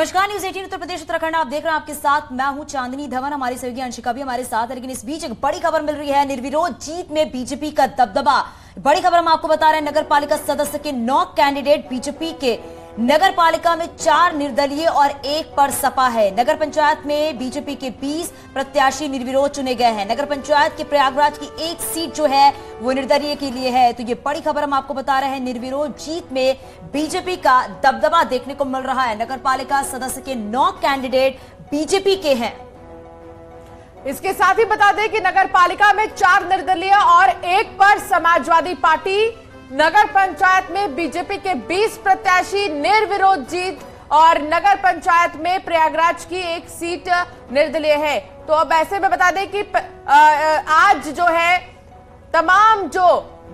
नमस्कार, न्यूज 18 उत्तर प्रदेश उत्तराखंड आप देख रहे हैं। आपके साथ मैं हूं चांदनी धवन, हमारी सहयोगी अंशिका भी हमारे साथ है। लेकिन इस बीच एक बड़ी खबर मिल रही है, निर्विरोध जीत में बीजेपी का दबदबा। बड़ी खबर हम आपको बता रहे हैं, नगर पालिका सदस्य के 9 कैंडिडेट बीजेपी के नगर पालिका में 4 निर्दलीय और 1 पर सपा है। नगर पंचायत में बीजेपी के 20 प्रत्याशी निर्विरोध चुने गए हैं। नगर पंचायत के प्रयागराज की 1 सीट जो है वो निर्दलीय के लिए है। तो ये बड़ी खबर हम आपको बता रहे हैं, निर्विरोध जीत में बीजेपी का दबदबा देखने को मिल रहा है। नगर पालिका सदस्य के 9 कैंडिडेट बीजेपी के हैं। इसके साथ ही बता दें कि नगर पालिका में 4 निर्दलीय और 1 पर समाजवादी पार्टी। नगर पंचायत में बीजेपी के 20 प्रत्याशी निर्विरोध जीत और नगर पंचायत में प्रयागराज की 1 सीट निर्दलीय है। तो अब ऐसे में बता दें कि आज जो है तमाम जो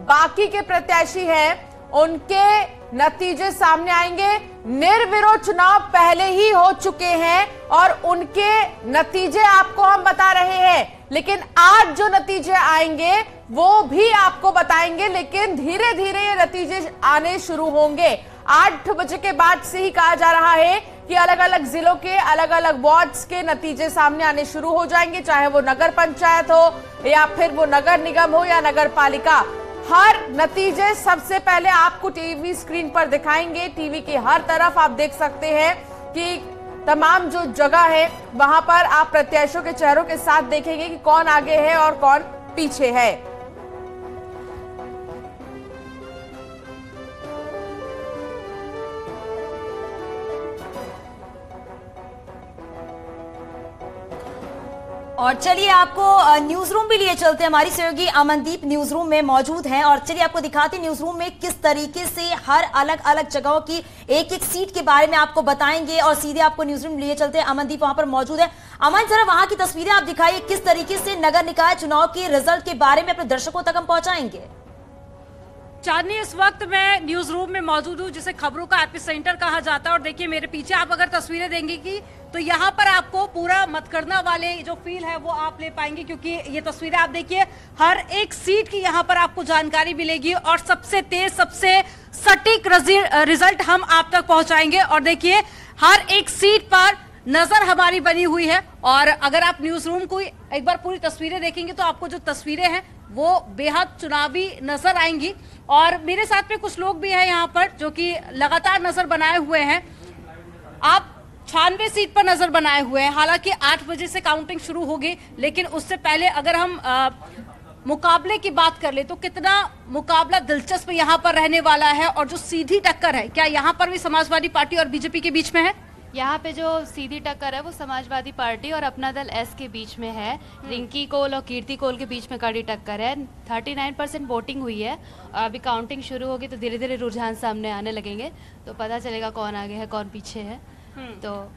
बाकी के प्रत्याशी हैं उनके नतीजे सामने आएंगे। निर्विरोध चुनाव पहले ही हो चुके हैं और उनके नतीजे आपको हम बता रहे हैं, लेकिन आज जो नतीजे आएंगे वो भी आपको बताएंगे। लेकिन धीरे धीरे ये नतीजे आने शुरू होंगे। 8 बजे के बाद से ही कहा जा रहा है कि अलग अलग जिलों के अलग अलग वार्ड्स के नतीजे सामने आने शुरू हो जाएंगे, चाहे वो नगर पंचायत हो या फिर वो नगर निगम हो या नगर पालिका। हर नतीजे सबसे पहले आपको टीवी स्क्रीन पर दिखाएंगे। टीवी के हर तरफ आप देख सकते हैं कि तमाम जो जगह है वहां पर आप प्रत्याशियों के चेहरों के साथ देखेंगे कि कौन आगे है और कौन पीछे है। और चलिए आपको न्यूज रूम भी लिए चलते हैं। हमारी सहयोगी अमनदीप न्यूज रूम में मौजूद हैं और चलिए आपको दिखाते हैं न्यूज रूम में किस तरीके से हर अलग अलग जगहों की 1-1 सीट के बारे में आपको बताएंगे और सीधे आपको न्यूज रूम लिए चलते हैं। अमनदीप वहां पर मौजूद है। अमन, जरा वहां की तस्वीरें आप दिखाइए, किस तरीके से नगर निकाय चुनाव के रिजल्ट के बारे में अपने दर्शकों तक हम पहुंचाएंगे। चांदनी, इस वक्त मैं न्यूज रूम में मौजूद हूँ जिसे खबरों का एपिसेंटर कहा जाता है। और देखिए मेरे पीछे आप अगर तस्वीरें देंगे कि तो यहाँ पर आपको पूरा मतगणना वाले जो फील है वो आप ले पाएंगे, क्योंकि ये तस्वीरें आप देखिए हर एक सीट की यहाँ पर आपको जानकारी मिलेगी और सबसे तेज सबसे सटीक रिजल्ट हम आप तक पहुंचाएंगे। और देखिए हर एक सीट पर नजर हमारी बनी हुई है। और अगर आप न्यूज रूम को एक बार पूरी तस्वीरें देखेंगे तो आपको जो तस्वीरें हैं वो बेहद चुनावी नजर आएंगी। और मेरे साथ में कुछ लोग भी हैं यहाँ पर जो कि लगातार नजर बनाए हुए हैं। आप 96 सीट पर नजर बनाए हुए हैं। हालांकि 8 बजे से काउंटिंग शुरू होगी, लेकिन उससे पहले अगर हम मुकाबले की बात कर ले तो कितना मुकाबला दिलचस्प यहाँ पर रहने वाला है। और जो सीधी टक्कर है, क्या यहाँ पर भी समाजवादी पार्टी और बीजेपी के बीच में है? यहाँ पे जो सीधी टक्कर है वो समाजवादी पार्टी और अपना दल एस के बीच में है। रिंकी कोल और कीर्ति कोल के बीच में कड़ी टक्कर है। 39% वोटिंग हुई है और अभी काउंटिंग शुरू होगी तो धीरे धीरे रुझान सामने आने लगेंगे, तो पता चलेगा कौन आगे है कौन पीछे है। तो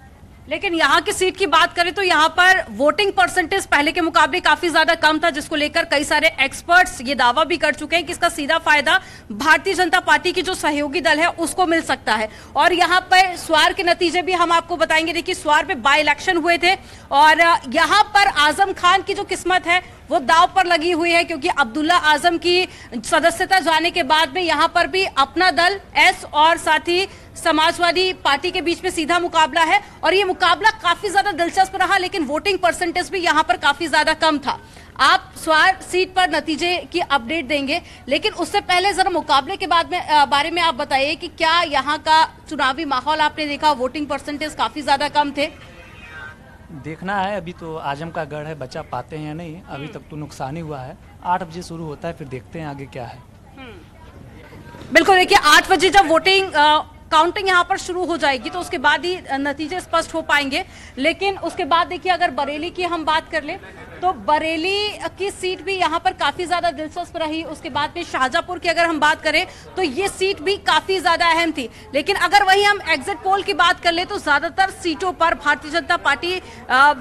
लेकिन यहाँ की सीट की बात करें तो यहाँ पर वोटिंग परसेंटेज पहले के मुकाबले काफी ज्यादा कम था, जिसको लेकर कई सारे एक्सपर्ट्स ये दावा भी कर चुके हैं कि इसका सीधा फायदा भारतीय जनता पार्टी की जो सहयोगी दल है उसको मिल सकता है। और यहाँ पर स्वार के नतीजे भी हम आपको बताएंगे। देखिए स्वार में बाय इलेक्शन हुए थे और यहाँ पर आजम खान की जो किस्मत है वो दाव पर लगी हुई है, क्योंकि अब्दुल्ला आजम की सदस्यता जाने के बाद में यहाँ पर भी अपना दल एस और साथ ही समाजवादी पार्टी के बीच में सीधा मुकाबला है। और ये मुकाबला काफी ज्यादा दिलचस्प रहा, लेकिन वोटिंग परसेंटेज भी यहाँ पर काफी ज्यादा कम था। आप स्वार सीट पर नतीजे की अपडेट देंगे, लेकिन उससे पहले जरा मुकाबले के बारे में आप बताइए कि क्या यहाँ का चुनावी माहौल आपने देखा? वोटिंग परसेंटेज काफी ज्यादा कम थे। देखना है, अभी तो आजम का गढ़ है, बचा पाते हैं या नहीं। अभी तक तो नुकसान ही हुआ है। 8 बजे शुरू होता है, फिर देखते हैं आगे क्या है। बिल्कुल, देखिए 8 बजे जब वोटिंग काउंटिंग यहाँ पर शुरू हो जाएगी तो उसके बाद ही नतीजे स्पष्ट हो पाएंगे। लेकिन उसके बाद देखिए अगर बरेली की हम बात कर ले तो बरेली की सीट भी यहाँ पर काफी ज्यादा दिलचस्प रही। उसके बाद में शाहजहांपुर की अगर हम बात करें तो ये सीट भी काफी ज्यादा अहम थी। लेकिन अगर वही हम एग्जिट पोल की बात कर ले तो ज्यादातर सीटों पर भारतीय जनता पार्टी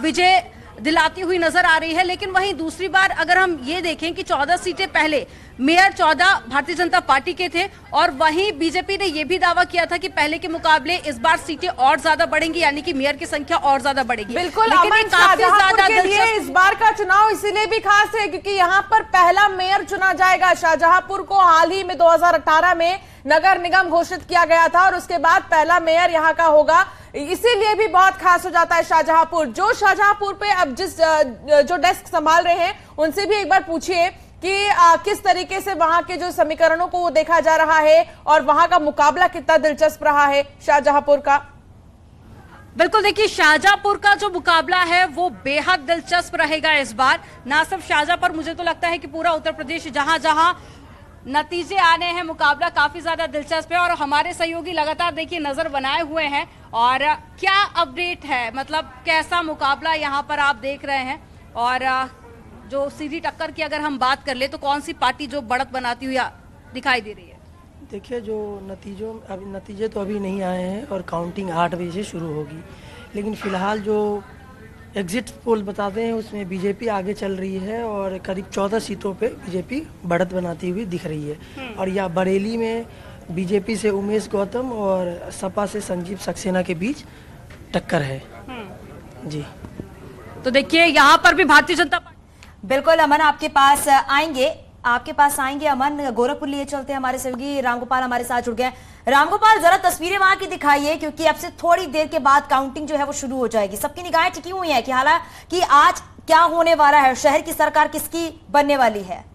विजय दिलाती हुई नजर आ रही है। लेकिन वहीं दूसरी बार अगर हम ये देखें कि 14 सीटें पहले मेयर 14 भारतीय जनता पार्टी के थे और वहीं बीजेपी ने यह भी दावा किया था कि पहले के मुकाबले इस बार सीटें और ज्यादा बढ़ेंगी, यानी कि मेयर की संख्या और ज्यादा बढ़ेगी। बिल्कुल, शाहजहांपुर के लिए इस बार का चुनाव इसीलिए भी खास है क्योंकि यहाँ पर पहला मेयर चुना जाएगा। शाहजहांपुर को हाल ही में 2018 में नगर निगम घोषित किया गया था और उसके बाद पहला मेयर यहाँ का होगा। इसीलिए भी बहुत खास हो जाता है शाहजहांपुर। जो शाहजहांपुर पे अब जो डेस्क संभाल रहे हैं उनसे भी एक बार पूछिए कि किस तरीके से वहां के जो समीकरणों को वो देखा जा रहा है और वहां का मुकाबला कितना दिलचस्प रहा है शाहजहांपुर का। बिल्कुल, देखिए शाहजहांपुर का जो मुकाबला है वो बेहद दिलचस्प रहेगा इस बार। ना सिर्फ शाहजहांपुर, मुझे तो लगता है कि पूरा उत्तर प्रदेश जहां जहां नतीजे आने हैं मुकाबला काफी ज्यादा दिलचस्प है। और हमारे सहयोगी लगातार देखिए नजर बनाए हुए हैं। और क्या अपडेट है, मतलब कैसा मुकाबला यहाँ पर आप देख रहे हैं। और जो सीधी टक्कर की अगर हम बात कर ले तो कौन सी पार्टी जो बढ़त बनाती हुई दिखाई दे रही है? देखिए, जो नतीजे तो अभी नहीं आए हैं और काउंटिंग 8 बजे से शुरू होगी, लेकिन फिलहाल जो एग्जिट पोल बताते हैं उसमें बीजेपी आगे चल रही है और करीब 14 सीटों पे बीजेपी बढ़त बनाती हुई दिख रही है। और यह बरेली में बीजेपी से उमेश गौतम और सपा से संजीव सक्सेना के बीच टक्कर है। जी, तो देखिए यहाँ पर भी भारतीय जनता पार्टी। बिल्कुल अमन, आपके पास आएंगे अमन। गोरखपुर लिए चलते हैं, हमारे सहयोगी रामगोपाल हमारे साथ जुड़ गए। रामगोपाल, जरा तस्वीरें वहां की दिखाइए, क्योंकि अब से थोड़ी देर के बाद काउंटिंग जो है वो शुरू हो जाएगी। सबकी निगाहें टिकी हुई हैं कि हालांकि आज क्या होने वाला है, शहर की सरकार किसकी बनने वाली है।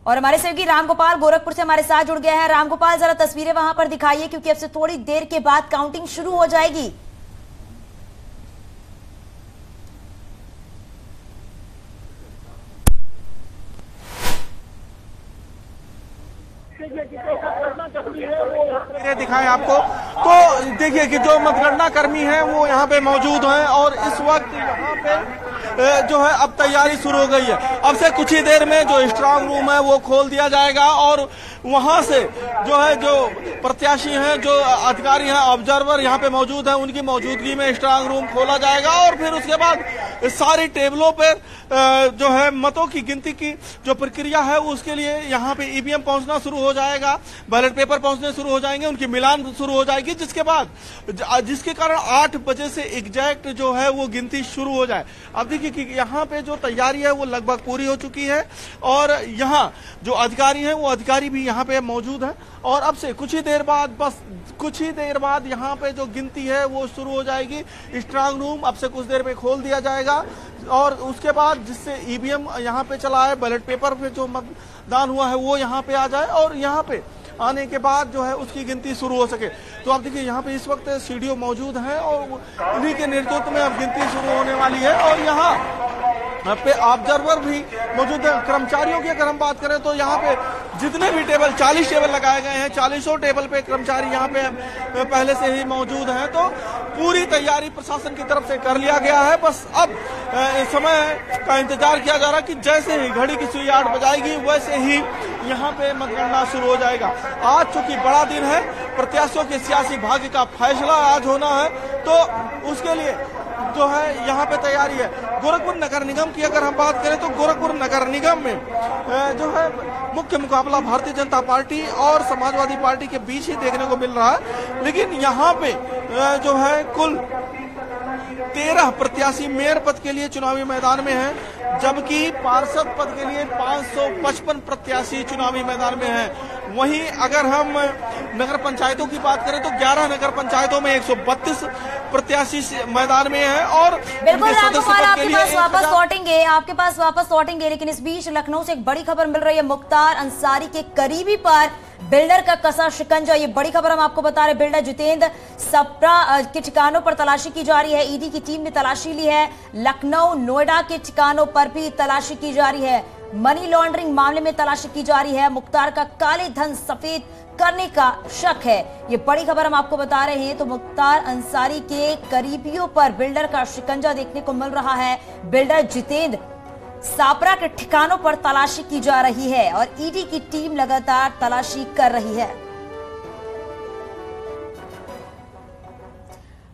और हमारे सहयोगी रामगोपाल गोरखपुर से हमारे साथ जुड़ गए हैं। रामगोपाल, जरा तस्वीरें वहां पर दिखाइए, क्योंकि अब से थोड़ी देर के बाद काउंटिंग शुरू हो जाएगी। दिखाएं आपको, तो देखिए कि जो मतगणना कर्मी हैं वो यहाँ पे मौजूद हैं और इस वक्त यहाँ पे जो है अब तैयारी शुरू हो गई है। अब से कुछ ही देर में जो स्ट्रांग रूम है वो खोल दिया जाएगा और वहां से जो है जो प्रत्याशी हैं, जो अधिकारी हैं, ऑब्जर्वर यहाँ पे मौजूद हैं, उनकी मौजूदगी में स्ट्रांग रूम खोला जाएगा और फिर उसके बाद सारी टेबलों पर जो है मतों की गिनती की जो प्रक्रिया है उसके लिए यहाँ पे ईवीएम पहुंचना शुरू हो जाएगा, बैलेट पेपर पहुंचने शुरू हो जाएंगे, उनकी मिलान शुरू हो जाएगी, जिसके कारण 8 बजे से एग्जैक्ट जो है वो गिनती शुरू हो जाए। अब देखिए कि यहाँ पे जो तैयारी है वो लगभग पूरी हो चुकी है और यहाँ जो अधिकारी हैं वो अधिकारी भी यहाँ पे मौजूद हैं और अब से कुछ ही देर बाद यहाँ पे जो गिनती है वो शुरू हो जाएगी। स्ट्रांग रूम अब से कुछ देर में खोल दिया जाएगा और उसके बाद जिससे ईवीएम यहाँ पे चला है, बैलेट पेपर पे जो मतदान हुआ है वो यहाँ पे आ जाए और यहाँ पे आने के बाद जो है उसकी गिनती शुरू हो सके। तो आप देखिए यहाँ पे इस वक्त सीडीओ मौजूद हैं और उन्हीं के नेतृत्व में अब गिनती शुरू होने वाली है और यहाँ पे ऑब्जर्वर भी मौजूद है। कर्मचारियों की अगर हम बात करें तो यहाँ पे जितने भी टेबल 40 टेबल लगाए गए हैं, 40 टेबल पे कर्मचारी यहाँ पे पहले से ही मौजूद हैं। तो पूरी तैयारी प्रशासन की तरफ से कर लिया गया है। बस अब समय का इंतजार किया जा रहा है कि जैसे ही घड़ी की सुई 8 बजाएगी वैसे ही यहाँ पे मतगणना शुरू हो जाएगा। आज चूंकि बड़ा दिन है, प्रत्याशियों के सियासी भाग्य का फैसला आज होना है, तो उसके लिए जो है यहाँ पे तैयारी है। गोरखपुर नगर निगम की अगर हम बात करें तो गोरखपुर नगर निगम में जो है मुख्य मुकाबला भारतीय जनता पार्टी और समाजवादी पार्टी के बीच ही देखने को मिल रहा है, लेकिन यहाँ पे जो है कुल 13 प्रत्याशी मेयर पद के लिए चुनावी मैदान में हैं, जबकि पार्षद पद के लिए 555 प्रत्याशी चुनावी मैदान में हैं। वहीं अगर हम नगर पंचायतों की बात करें तो 11 नगर पंचायतों में 132 प्रत्याशी मैदान में हैं और बिल्कुल रामगोपाल, आपके पास वापस लौटेंगे, लेकिन इस बीच लखनऊ से एक बड़ी खबर मिल रही है। मुख्तार अंसारी के करीबी पर बिल्डर का कसा शिकंजा। ये बड़ी खबर हम आपको बता रहे। बिल्डर जितेंद्र सप्रा के ठिकानों पर तलाशी की जा रही है। ईडी की टीम ने तलाशी ली है। लखनऊ, नोएडा के ठिकानों पर भी तलाशी की जा रही है। मनी लॉन्ड्रिंग मामले में तलाशी की जा रही है। मुख्तार का काले धन सफेद करने का शक है। ये बड़ी खबर हम आपको बता रहे हैं। तो मुख्तार अंसारी के करीबियों पर बिल्डर का शिकंजा देखने को मिल रहा है। बिल्डर जितेंद्र सापरा के ठिकानों पर तलाशी की जा रही है और ईडी की टीम लगातार तलाशी कर रही है।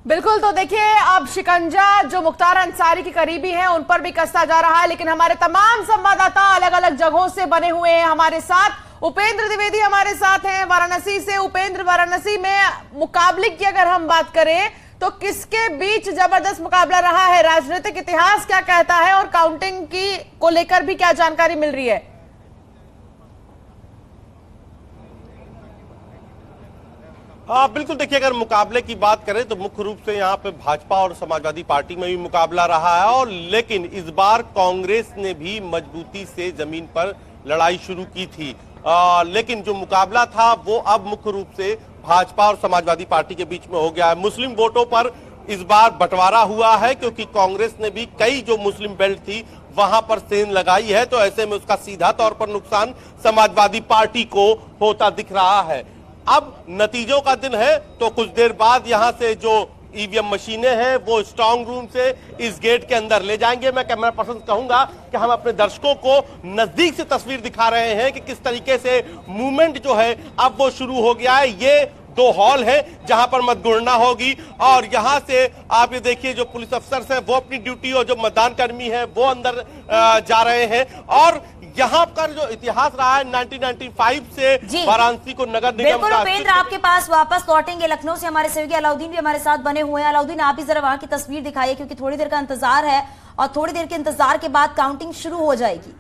बिल्कुल, तो देखिए अब शिकंजा जो मुख्तार अंसारी के करीबी हैं उन पर भी कसता जा रहा है, लेकिन हमारे तमाम संवाददाता अलग अलग जगहों से बने हुए हैं हमारे साथ। उपेंद्र द्विवेदी हमारे साथ हैं वाराणसी से। उपेंद्र, वाराणसी में मुकाबले की अगर हम बात करें तो तो किसके बीच जबरदस्त मुकाबला रहा है, राजनीतिक इतिहास क्या कहता है और काउंटिंग की को लेकर भी क्या जानकारी मिल रही है? बिल्कुल, देखिए अगर मुकाबले की बात करें तो मुख्य रूप से यहाँ पे भाजपा और समाजवादी पार्टी में भी मुकाबला रहा है, और लेकिन इस बार कांग्रेस ने भी मजबूती से जमीन पर लड़ाई शुरू की थी। लेकिन जो मुकाबला था वो अब मुख्य रूप से भाजपा और समाजवादी पार्टी के बीच में हो गया है। मुस्लिम वोटों पर इस बार बंटवारा हुआ है, क्योंकि कांग्रेस ने भी कई जो मुस्लिम बेल्ट थी वहां पर सेंध लगाई है, तो ऐसे में उसका सीधा तौर पर नुकसान समाजवादी पार्टी को होता दिख रहा है। अब नतीजों का दिन है, तो कुछ देर बाद यहां से जो ईवीएम मशीनें हैं वो स्ट्रांग रूम से इस गेट के अंदर ले जाएंगे। मैं कैमरा पर्सन कहूंगा कि हम अपने दर्शकों को नजदीक से तस्वीर दिखा रहे हैं कि किस तरीके से मूवमेंट जो है अब वो शुरू हो गया है। ये 2 हॉल है जहां पर मतगणना होगी, और यहां से आप ये देखिए जो पुलिस अफसर हैं वो अपनी ड्यूटी, और जो मतदान कर्मी हैं वो अंदर जा रहे हैं। और यहाँ पर जो इतिहास रहा है 1995 से वाराणसी को नगर निगम बिल्कुल उपेंद्र, आपके पास वापस लौटेंगे। लखनऊ से हमारे सहयोगी अलाउद्दीन भी हमारे साथ बने हुए हैं। अलाउद्दीन, आप भी जरा वहां की तस्वीर दिखाइए, क्योंकि थोड़ी देर का इंतजार है और थोड़ी देर के इंतजार के बाद काउंटिंग शुरू हो जाएगी।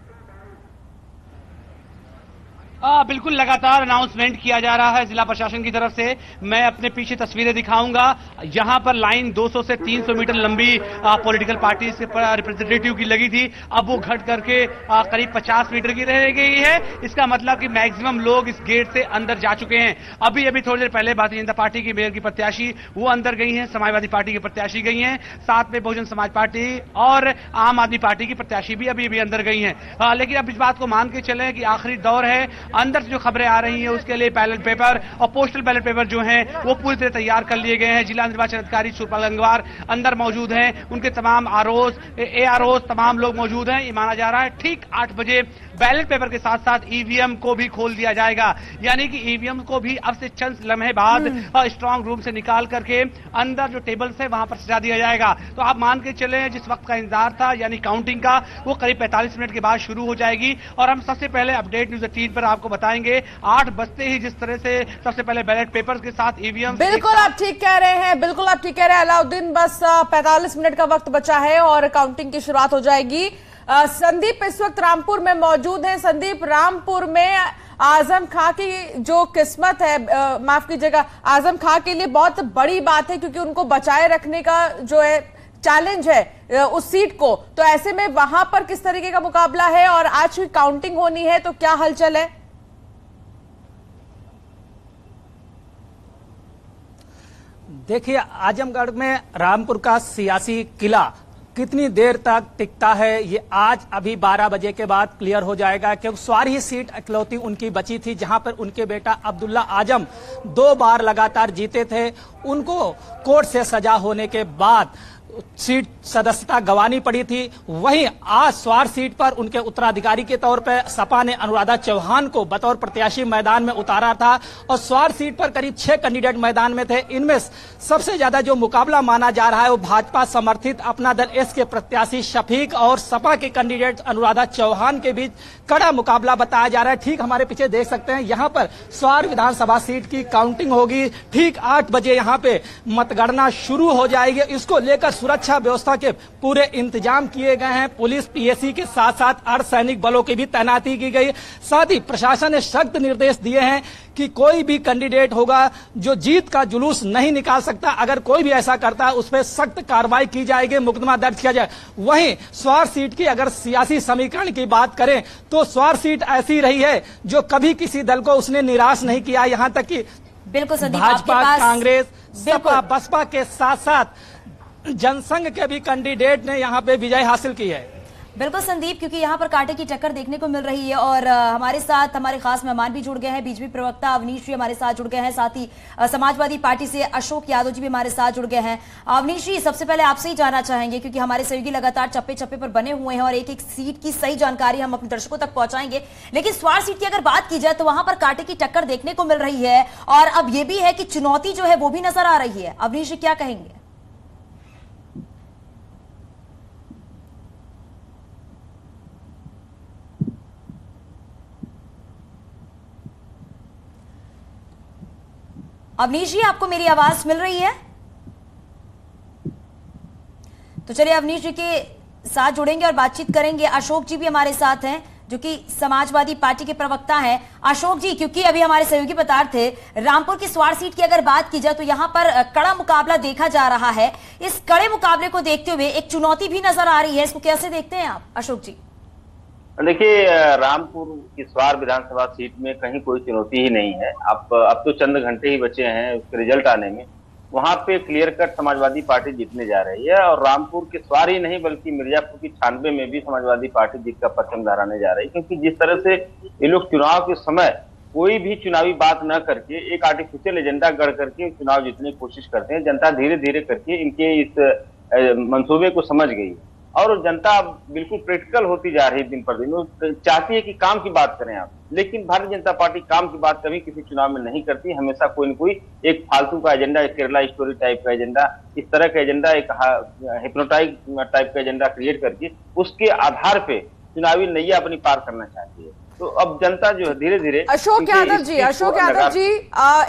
बिल्कुल लगातार अनाउंसमेंट किया जा रहा है जिला प्रशासन की तरफ से। मैं अपने पीछे तस्वीरें दिखाऊंगा। यहां पर लाइन 200 से 300 मीटर लंबी पॉलिटिकल पार्टी से रिप्रेजेंटेटिव की लगी थी, अब वो घट करके करीब 50 मीटर की रह गई है। इसका मतलब कि मैक्सिमम लोग इस गेट से अंदर जा चुके हैं। अभी थोड़ी देर पहले भारतीय जनता पार्टी की मेयर की प्रत्याशी वो अंदर गई हैं, समाजवादी पार्टी की प्रत्याशी गई हैं, साथ में बहुजन समाज पार्टी और आम आदमी पार्टी की प्रत्याशी भी अभी अंदर गई हैं। लेकिन अब इस बात को मान के चलें कि आखिरी दौर है, अंदर से जो खबरें आ रही हैं उसके लिए बैलेट पेपर और पोस्टल बैलेट पेपर जो हैं वो पूरी तरह तैयार कर लिए गए हैं। जिला निर्वाचन अधिकारी सुरपाल गंगवार अंदर मौजूद हैं, उनके तमाम AROs तमाम लोग मौजूद हैं। ये माना जा रहा है ठीक 8 बजे बैलेट पेपर के साथ साथ ईवीएम को भी खोल दिया जाएगा, यानी कि ईवीएम को भी अब से चंद लम्हे बाद स्ट्रांग रूम से निकाल करके अंदर जो टेबल्स है वहां पर सजा दिया जाएगा। तो आप मान के चले जिस वक्त का इंतजार था यानी काउंटिंग का, वो करीब 45 मिनट के बाद शुरू हो जाएगी। और हम सबसे पहले अपडेट न्यूज 18 पर आपको बताएंगे 8 बजते ही जिस तरह से सबसे पहले बैलेट पेपर्स के साथ ईवीएम। बिल्कुल आप ठीक कह रहे हैं, बिल्कुल आप ठीक कह रहे हैं अलाउद्दीन। बस 45 मिनट का वक्त बचा है और काउंटिंग की शुरुआत हो जाएगी। संदीप इस वक्त रामपुर में मौजूद है। संदीप, रामपुर में आजम खां की जो किस्मत है, माफ कीजिएगा, आजम खां के लिए बहुत बड़ी बात है, क्योंकि उनको बचाए रखने का जो है चैलेंज है उस सीट को। तो ऐसे में वहां पर किस तरीके का मुकाबला है और आज की काउंटिंग होनी है, तो क्या हलचल है? देखिए, आजमगढ़ में रामपुर का सियासी किला कितनी देर तक टिकता है ये आज अभी 12 बजे के बाद क्लियर हो जाएगा, क्योंकि स्वार ही सीट इकलौती उनकी बची थी जहां पर उनके बेटा अब्दुल्ला आजम 2 बार लगातार जीते थे। उनको कोर्ट से सजा होने के बाद सीट सदस्यता गंवानी पड़ी थी। वहीं आज स्वार सीट पर उनके उत्तराधिकारी के तौर पर सपा ने अनुराधा चौहान को बतौर प्रत्याशी मैदान में उतारा था, और स्वार सीट पर करीब 6 कैंडिडेट मैदान में थे। इनमें सबसे ज्यादा जो मुकाबला माना जा रहा है वो भाजपा समर्थित अपना दल एस के प्रत्याशी शफीक और सपा के कैंडिडेट अनुराधा चौहान के बीच कड़ा मुकाबला बताया जा रहा है। ठीक हमारे पीछे देख सकते हैं, यहाँ पर स्वार विधानसभा सीट की काउंटिंग होगी। ठीक 8 बजे यहाँ पे मतगणना शुरू हो जाएगी। इसको लेकर सुरक्षा व्यवस्था के पूरे इंतजाम किए गए हैं। पुलिस, पीएसी के साथ साथ अर्धसैनिक बलों की भी तैनाती की गई। साथ ही प्रशासन ने सख्त निर्देश दिए हैं कि कोई भी कैंडिडेट होगा जो जीत का जुलूस नहीं निकाल सकता, अगर कोई भी ऐसा करता है उस पर सख्त कार्रवाई की जाएगी, मुकदमा दर्ज किया जाए। वहीं स्वार सीट की अगर सियासी समीकरण की बात करें तो स्वार सीट ऐसी रही है जो कभी किसी दल को उसने निराश नहीं किया। यहां तक कि बिल्कुल भाजपा, कांग्रेस, सपा, बसपा के साथ साथ जनसंघ के भी कैंडिडेट ने यहां पे विजय हासिल की है। बिल्कुल संदीप, क्योंकि यहाँ पर कांटे की टक्कर देखने को मिल रही है और हमारे साथ हमारे खास मेहमान भी जुड़ गए हैं। बीजेपी प्रवक्ता अवनीश जी हमारे साथ जुड़ गए हैं, साथ ही समाजवादी पार्टी से अशोक यादव जी भी हमारे साथ जुड़ गए हैं। अवनीश जी, सबसे पहले आपसे ही जानना चाहेंगे, क्योंकि हमारे सहयोगी लगातार चप्पे चप्पे पर बने हुए हैं और एक एक सीट की सही जानकारी हम अपने दर्शकों तक पहुंचाएंगे। लेकिन स्वार सीट की अगर बात की जाए तो वहां पर कांटे की टक्कर देखने को मिल रही है और अब यह भी है कि चुनौती जो है वो भी नजर आ रही है। अवनीश जी, क्या कहेंगे? अवनीश जी, आपको मेरी आवाज मिल रही है? तो चलिए अवनीश जी के साथ जुड़ेंगे और बातचीत करेंगे। अशोक जी भी हमारे साथ हैं जो कि समाजवादी पार्टी के प्रवक्ता हैं। अशोक जी, क्योंकि अभी हमारे सहयोगी बता रहे थे रामपुर की स्वार सीट की अगर बात की जाए तो यहाँ पर कड़ा मुकाबला देखा जा रहा है। इस कड़े मुकाबले को देखते हुए एक चुनौती भी नजर आ रही है, इसको कैसे देखते हैं आप अशोक जी? देखिए, रामपुर की स्वार विधानसभा सीट में कहीं कोई चुनौती ही नहीं है। अब तो चंद घंटे ही बचे हैं उसके रिजल्ट आने में। वहां पे क्लियर कट समाजवादी पार्टी जीतने जा रही है और रामपुर के स्वार ही नहीं बल्कि मिर्जापुर की 96 में भी समाजवादी पार्टी जीत का परचम लहराने जा रही है। क्योंकि जिस तरह से ये लोग चुनाव के समय कोई भी चुनावी बात न करके एक आर्टिफिशियल एजेंडा गढ़ करके चुनाव जीतने की कोशिश करते हैं, जनता धीरे धीरे करके इनके इस मंसूबे को समझ गई है और जनता बिल्कुल प्रैक्टिकल होती जा रही है दिन पर दिन। वो चाहती है कि काम की बात करें आप, लेकिन भारतीय जनता पार्टी काम की बात कभी किसी चुनाव में नहीं करती। हमेशा कोई न कोई एक फालतू का एजेंडा, एक केरला स्टोरी टाइप का एजेंडा, इस तरह का एजेंडा, एक हिप्नोटाइज टाइप का एजेंडा क्रिएट करके उसके आधार पे चुनावी नैया अपनी पार करना चाहती है। तो अब जनता जो है धीरे धीरे अशोक यादव जी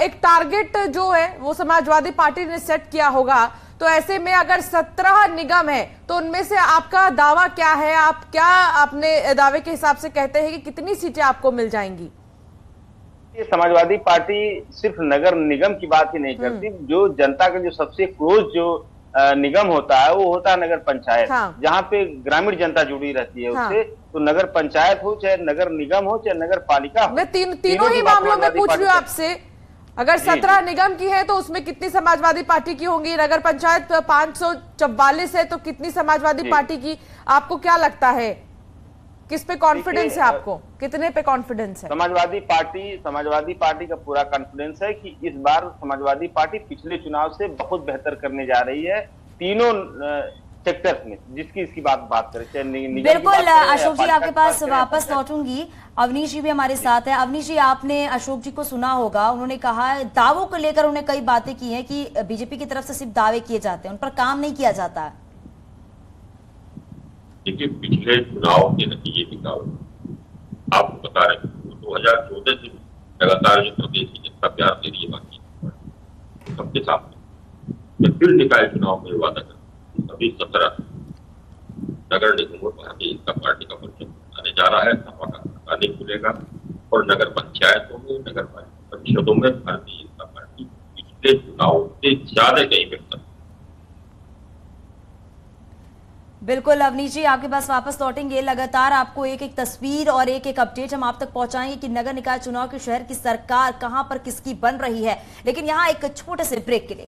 एक टारगेट जो है वो समाजवादी पार्टी ने सेट किया होगा, तो ऐसे में अगर 17 निगम है तो उनमें से आपका दावा क्या है? आप क्या अपने दावे के हिसाब से कहते हैं कि कितनी सीटें आपको मिल जाएंगी? समाजवादी पार्टी सिर्फ नगर निगम की बात ही नहीं करती। जो जनता का जो सबसे क्लोज जो निगम होता है वो होता है नगर पंचायत। हाँ। जहाँ पे ग्रामीण जनता जुड़ी रहती है उससे। तो नगर पंचायत हो चाहे नगर निगम हो चाहे नगर पालिका हो, मैं तीनों ही मामलों में पूछ रही हूँ आपसे। अगर 17 निगम की है तो उसमें कितनी समाजवादी पार्टी की होंगी? नगर पंचायत 544 है तो कितनी समाजवादी पार्टी की? आपको क्या लगता है, किस पे कॉन्फिडेंस है आपको? कितने पे कॉन्फिडेंस है? समाजवादी पार्टी का पूरा कॉन्फिडेंस है कि इस बार समाजवादी पार्टी पिछले चुनाव से बहुत बेहतर करने जा रही है तीनों सेक्टर्स में, जिसकी इसकी बात करें। बिल्कुल अशोक जी, आपके पास वापस लौटूंगी। अवनीश जी भी हमारे साथ है। अवनीश जी, आपने अशोक जी को सुना होगा, उन्होंने कहा दावों को लेकर उन्होंने कई बातें की हैं कि बीजेपी की तरफ से सिर्फ दावे किए जाते हैं, उन पर काम नहीं किया जाता है। देखिए, पिछले चुनाव के नतीजे भी आपको बता रहे हैं। 2014 से लगातार जो प्रदेश की जनता प्यार दे रही है बाकी सबके सामने फिर निकाय चुनाव में वादा कर अभी 17 नगर निगमों पर भारतीय जनता पार्टी का परचम आने जा रहा है। सपा का खाता नहीं खुलेगा और नगर पंचायतों में, नगर पालिका परिषदों में भारतीय जनता पार्टी पिछले चुनाव से ज्यादा कहीं बेहतर। बिल्कुल अवनीश जी, आपके पास वापस लौटेंगे। लगातार आपको एक एक तस्वीर और एक एक अपडेट हम आप तक पहुंचाएंगे कि नगर निकाय चुनाव के शहर की सरकार कहां पर किसकी बन रही है। लेकिन यहां एक छोटे से ब्रेक के लिए